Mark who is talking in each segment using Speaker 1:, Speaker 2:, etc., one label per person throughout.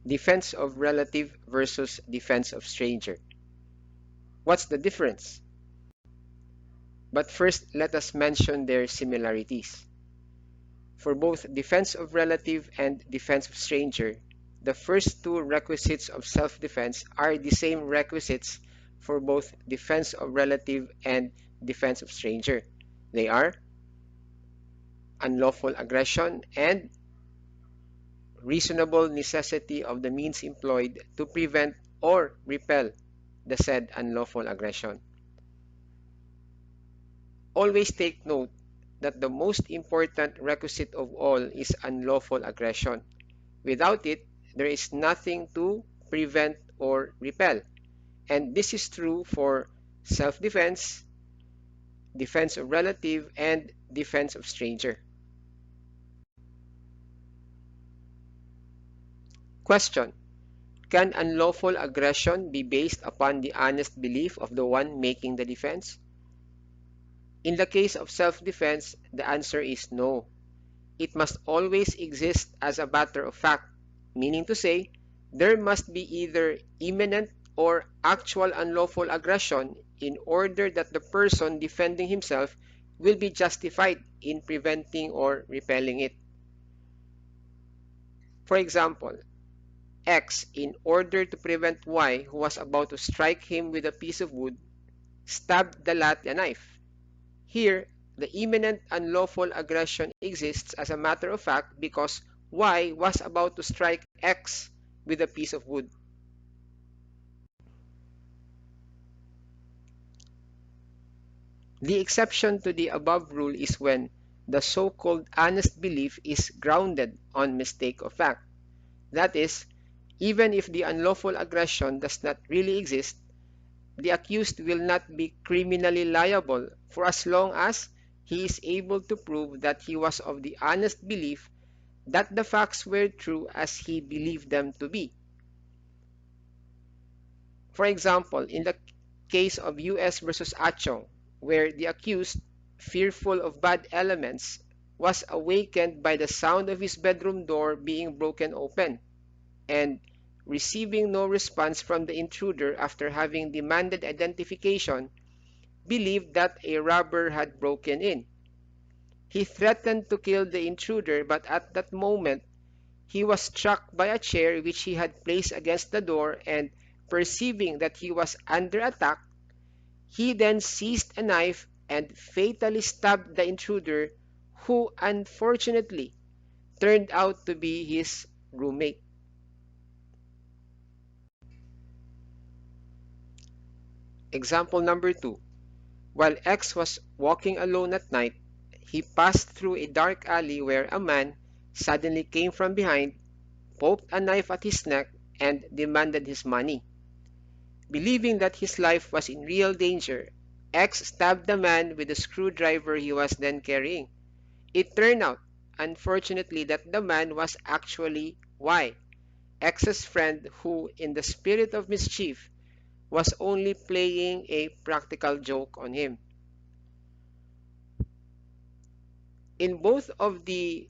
Speaker 1: Defense of relative versus defense of stranger. What's the difference? But first, let us mention their similarities. For both defense of relative and defense of stranger, the first two requisites of self-defense are the same requisites for both defense of relative and defense of stranger. They are unlawful aggression and reasonable necessity of the means employed to prevent or repel the said unlawful aggression. Always take note that the most important requisite of all is unlawful aggression. Without it, there is nothing to prevent or repel. And this is true for self-defense, defense of relative, and defense of stranger. Question: can unlawful aggression be based upon the honest belief of the one making the defense? In the case of self-defense, the answer is no. It must always exist as a matter of fact, meaning to say, there must be either imminent or actual unlawful aggression in order that the person defending himself will be justified in preventing or repelling it. For example, X, in order to prevent Y, who was about to strike him with a piece of wood, stabbed the latter with a knife. Here, the imminent unlawful aggression exists as a matter of fact because Y was about to strike X with a piece of wood. The exception to the above rule is when the so-called honest belief is grounded on mistake of fact. That is, even if the unlawful aggression does not really exist, the accused will not be criminally liable for as long as he is able to prove that he was of the honest belief that the facts were true as he believed them to be. For example, in the case of US versus Achong, where the accused, fearful of bad elements, was awakened by the sound of his bedroom door being broken open, and receiving no response from the intruder after having demanded identification, believed that a robber had broken in. He threatened to kill the intruder, but at that moment, he was struck by a chair which he had placed against the door, and perceiving that he was under attack, he then seized a knife and fatally stabbed the intruder, who unfortunately turned out to be his roommate. Example number 2. While X was walking alone at night, he passed through a dark alley where a man suddenly came from behind, poked a knife at his neck, and demanded his money. Believing that his life was in real danger, X stabbed the man with the screwdriver he was then carrying. It turned out, unfortunately, that the man was actually Y, X's friend, who, in the spirit of mischief, was only playing a practical joke on him. In both of the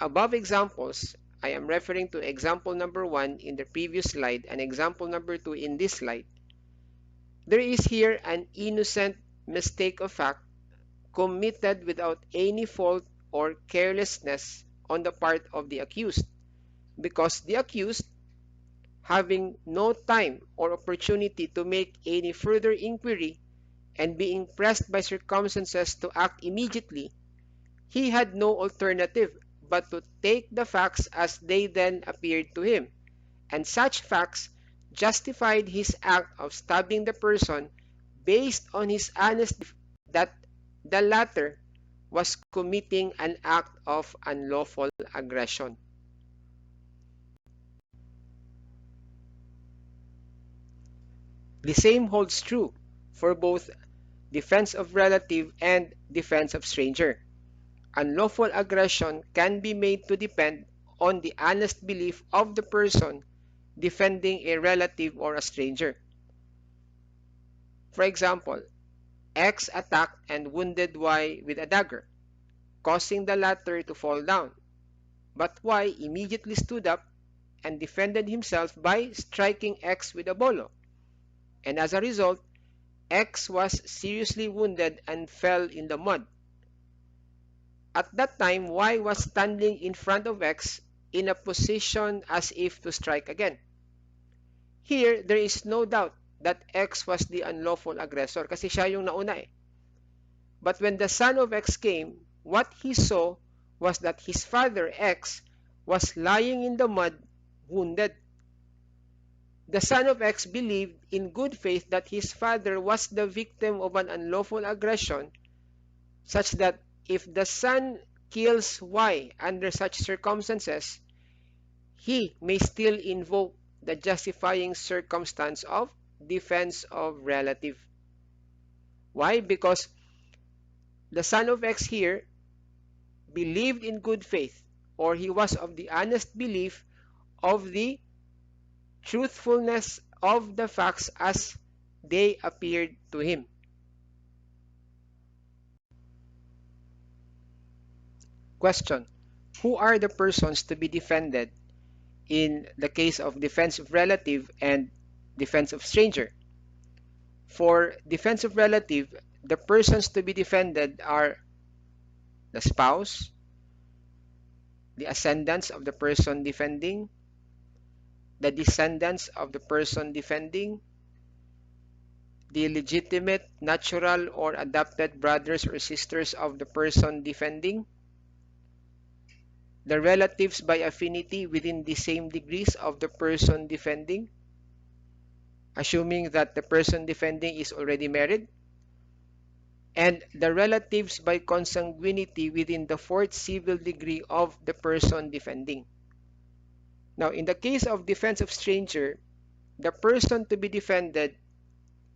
Speaker 1: above examples, I am referring to example number 1 in the previous slide and example number 2 in this slide. There is here an innocent mistake of fact committed without any fault or carelessness on the part of the accused, because the accused, having no time or opportunity to make any further inquiry and being pressed by circumstances to act immediately, he had no alternative but to take the facts as they then appeared to him, and such facts justified his act of stabbing the person based on his honest belief that the latter was committing an act of unlawful aggression. The same holds true for both defense of relative and defense of stranger. Unlawful aggression can be made to depend on the honest belief of the person defending a relative or a stranger. For example, X attacked and wounded Y with a dagger, causing the latter to fall down, but Y immediately stood up and defended himself by striking X with a bolo. And as a result, X was seriously wounded and fell in the mud. At that time, Y was standing in front of X in a position as if to strike again. Here, there is no doubt that X was the unlawful aggressor kasi siya yung nauna eh. But when the son of X came, what he saw was that his father, X, was lying in the mud, wounded. The son of X believed in good faith that his father was the victim of an unlawful aggression, such that if the son kills Y under such circumstances, he may still invoke the justifying circumstance of defense of relative. Why? Because the son of X here believed in good faith, or he was of the honest belief of the truthfulness of the facts as they appeared to him. Question: who are the persons to be defended in the case of defense of relative and defense of stranger? For defense of relative, the persons to be defended are the spouse, the ascendants of the person defending, the descendants of the person defending, the legitimate, natural, or adopted brothers or sisters of the person defending, the relatives by affinity within the same degrees of the person defending, assuming that the person defending is already married, and the relatives by consanguinity within the fourth civil degree of the person defending. Now, in the case of defense of stranger, the person to be defended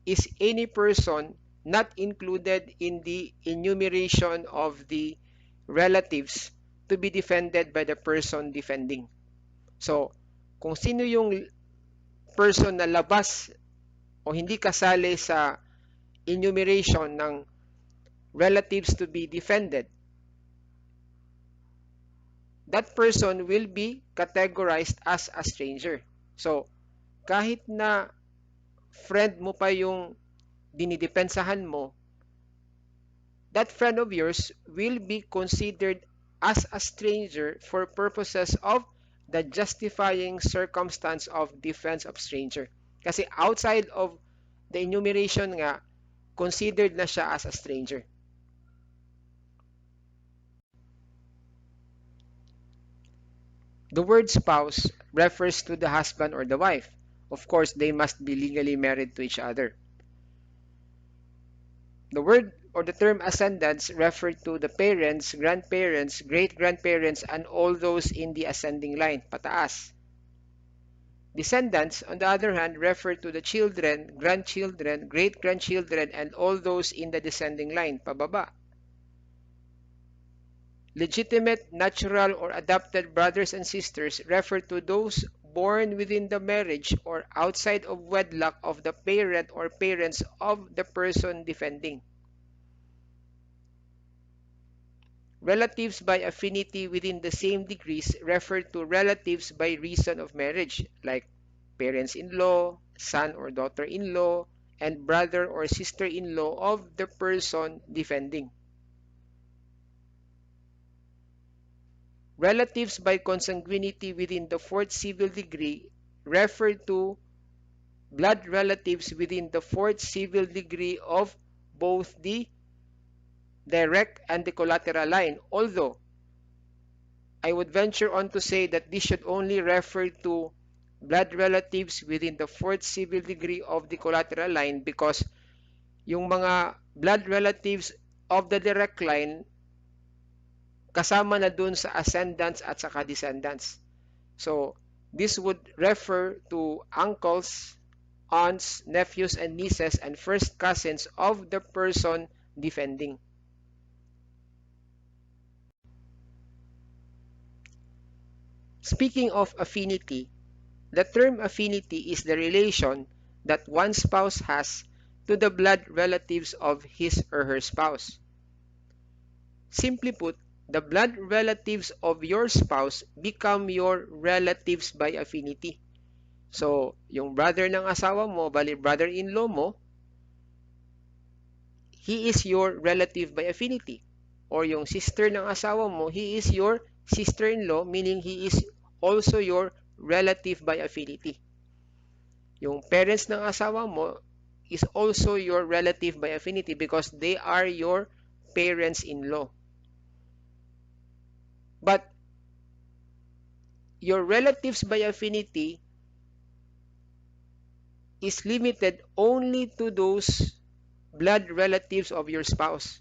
Speaker 1: is any person not included in the enumeration of the relatives to be defended by the person defending. So, kung sino yung person na labas o hindi kasali sa enumeration ng relatives to be defended, that person will be categorized as a stranger. So, kahit na friend mo pa yung dinidepensahan mo, that friend of yours will be considered as a stranger for purposes of the justifying circumstance of defense of stranger. Kasi outside of the enumeration nga, considered na siya as a stranger. The word spouse refers to the husband or the wife. Of course, they must be legally married to each other. The word or the term ascendants refer to the parents, grandparents, great-grandparents, and all those in the ascending line, pataas. Descendants, on the other hand, refer to the children, grandchildren, great-grandchildren, and all those in the descending line, pababa. Legitimate, natural, or adopted brothers and sisters refer to those born within the marriage or outside of wedlock of the parent or parents of the person defending. Relatives by affinity within the same degrees refer to relatives by reason of marriage, like parents-in-law, son or daughter-in-law, and brother or sister-in-law of the person defending. Relatives by consanguinity within the fourth civil degree refer to blood relatives within the fourth civil degree of both the direct and the collateral line, although I would venture on to say that this should only refer to blood relatives within the fourth civil degree of the collateral line, because yung mga blood relatives of the direct line kasama na dun sa ascendants at saka descendants. So, this would refer to uncles, aunts, nephews, and nieces, and first cousins of the person defending. Speaking of affinity, the term affinity is the relation that one spouse has to the blood relatives of his or her spouse. Simply put, the blood relatives of your spouse become your relatives by affinity. So, yung brother ng asawa mo, bali brother-in-law mo, he is your relative by affinity. Or yung sister ng asawa mo, he is your sister-in-law, meaning he is also your relative by affinity. Yung parents ng asawa mo is also your relative by affinity because they are your parents-in-law. But your relatives by affinity is limited only to those blood relatives of your spouse.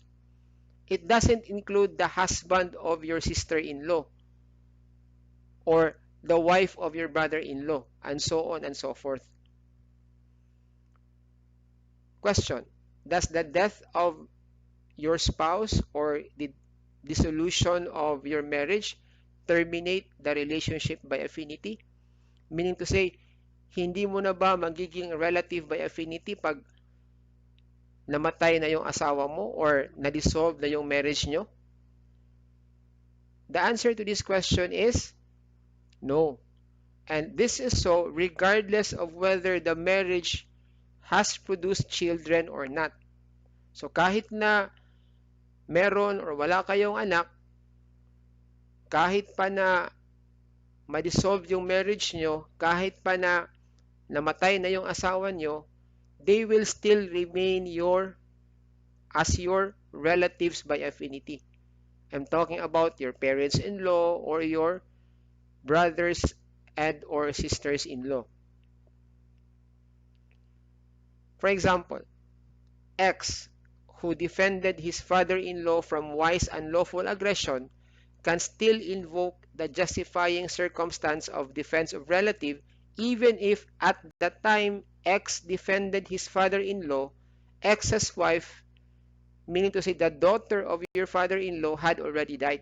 Speaker 1: It doesn't include the husband of your sister-in-law or the wife of your brother-in-law, and so on and so forth. Question: does the death of your spouse or the dissolution of your marriage terminate the relationship by affinity? Meaning to say, hindi mo na ba magiging relative by affinity pag namatay na yung asawa mo or na-dissolve na yung marriage nyo? The answer to this question is no. And this is so regardless of whether the marriage has produced children or not. So kahit na meron or wala kayong anak, kahit pa na ma-dissolve yung marriage nyo, kahit pa na namatay na yung asawa nyo, they will still remain as your relatives by affinity. I'm talking about your parents-in-law or your brothers and or sisters-in-law. For example, X, who defended his father-in-law from Y's unlawful aggression, can still invoke the justifying circumstance of defense of relative even if at the time X defended his father-in-law, X's wife, meaning to say the daughter of your father-in-law, had already died.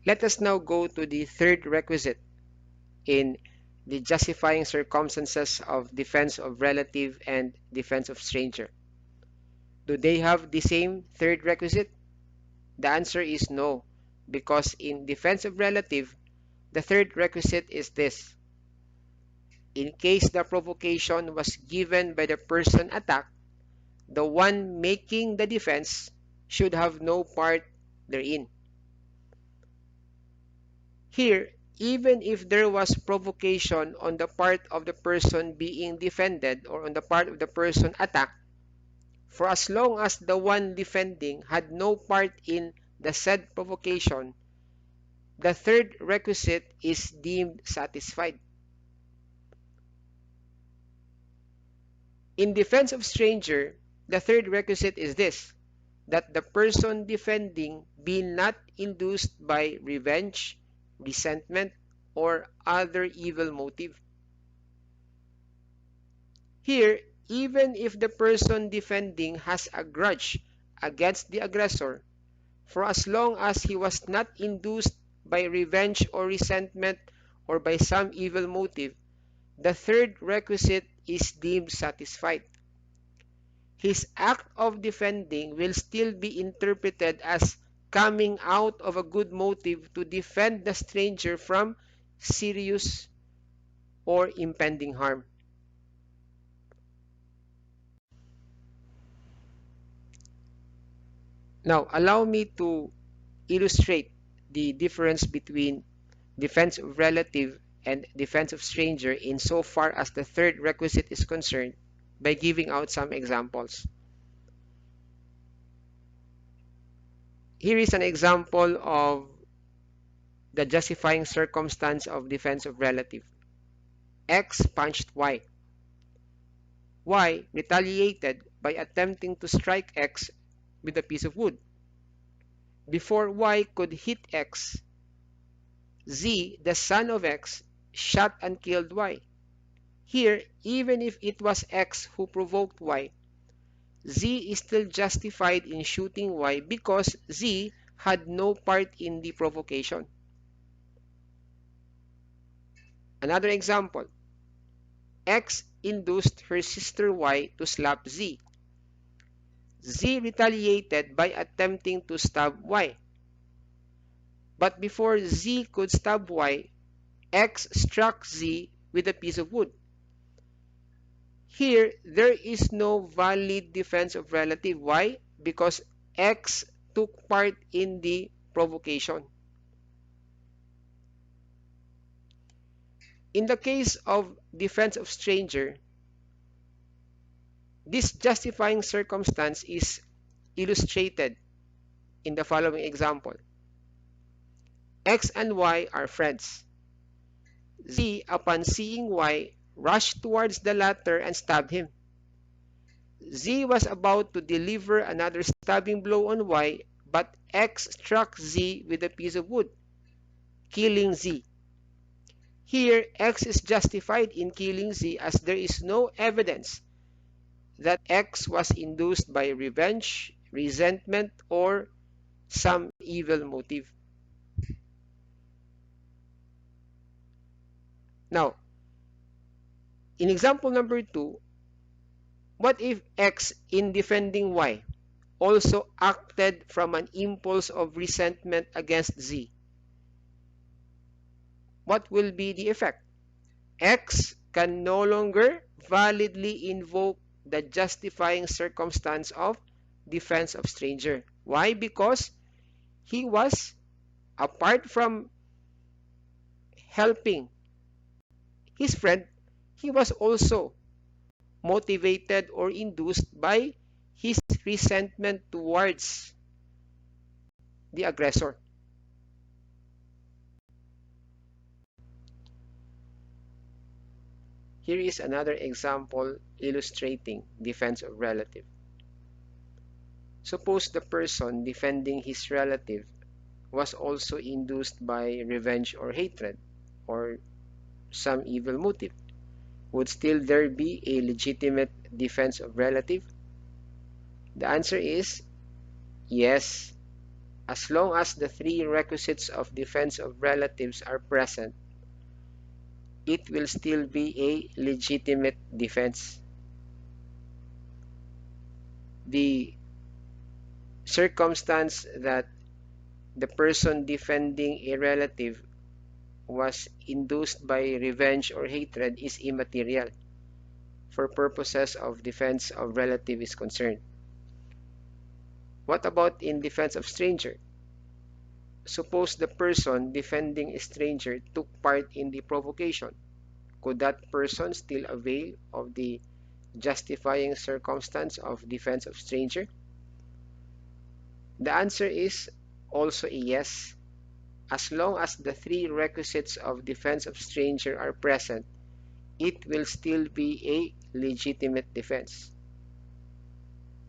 Speaker 1: Let us now go to the third requisite in the justifying circumstances of defense of relative and defense of stranger. Do they have the same third requisite? The answer is no, because in defense of relative, the third requisite is this: in case the provocation was given by the person attacked, the one making the defense should have no part therein. Here, even if there was provocation on the part of the person being defended or on the part of the person attacked, for as long as the one defending had no part in the said provocation, the third requisite is deemed satisfied. In defense of stranger, the third requisite is this: that the person defending be not induced by revenge, resentment, or other evil motive. Here, even if the person defending has a grudge against the aggressor, for as long as he was not induced by revenge or resentment or by some evil motive, the third requisite is deemed satisfied. His act of defending will still be interpreted as coming out of a good motive to defend the stranger from serious or impending harm. Now, allow me to illustrate the difference between defense of relative and defense of stranger insofar as the third requisite is concerned by giving out some examples. Here is an example of the justifying circumstance of defense of relative. X punched Y. Y retaliated by attempting to strike X with a piece of wood. Before Y could hit X, Z, the son of X, shot and killed Y. Here, even if it was X who provoked Y, Z is still justified in shooting Y because Z had no part in the provocation. Another example, X induced her sister Y to slap Z. Z retaliated by attempting to stab Y. But before Z could stab Y, X struck Z with a piece of wood. Here, there is no valid defense of relative. Why? Because X took part in the provocation. In the case of defense of stranger, this justifying circumstance is illustrated in the following example. X and Y are friends. Z, upon seeing Y, rushed towards the latter and stabbed him. Z was about to deliver another stabbing blow on Y, but X struck Z with a piece of wood, killing Z. Here, X is justified in killing Z as there is no evidence that X was induced by revenge, resentment, or some evil motive. Now, in example number 2, what if X, in defending Y, also acted from an impulse of resentment against Z? What will be the effect? X can no longer validly invoke the justifying circumstance of defense of stranger. Why? Because he was, apart from helping his friend, he was also motivated or induced by his resentment towards the aggressor. Here is another example illustrating defense of relative. Suppose the person defending his relative was also induced by revenge or hatred or some evil motive. Would still there be a legitimate defense of relative? The answer is yes. As long as the three requisites of defense of relatives are present, it will still be a legitimate defense. The circumstance that the person defending a relative was induced by revenge or hatred is immaterial for purposes of defense of relative is concerned. What about in defense of stranger? Suppose the person defending a stranger took part in the provocation. Could that person still avail of the justifying circumstance of defense of stranger? The answer is also a yes. As long as the three requisites of defense of stranger are present, it will still be a legitimate defense.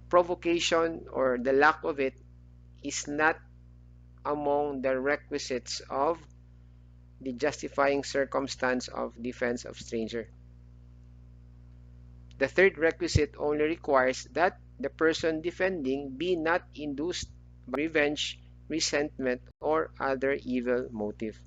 Speaker 1: Provocation or the lack of it is not among the requisites of the justifying circumstance of defense of stranger. The third requisite only requires that the person defending be not induced by revenge, resentment, or other evil motive.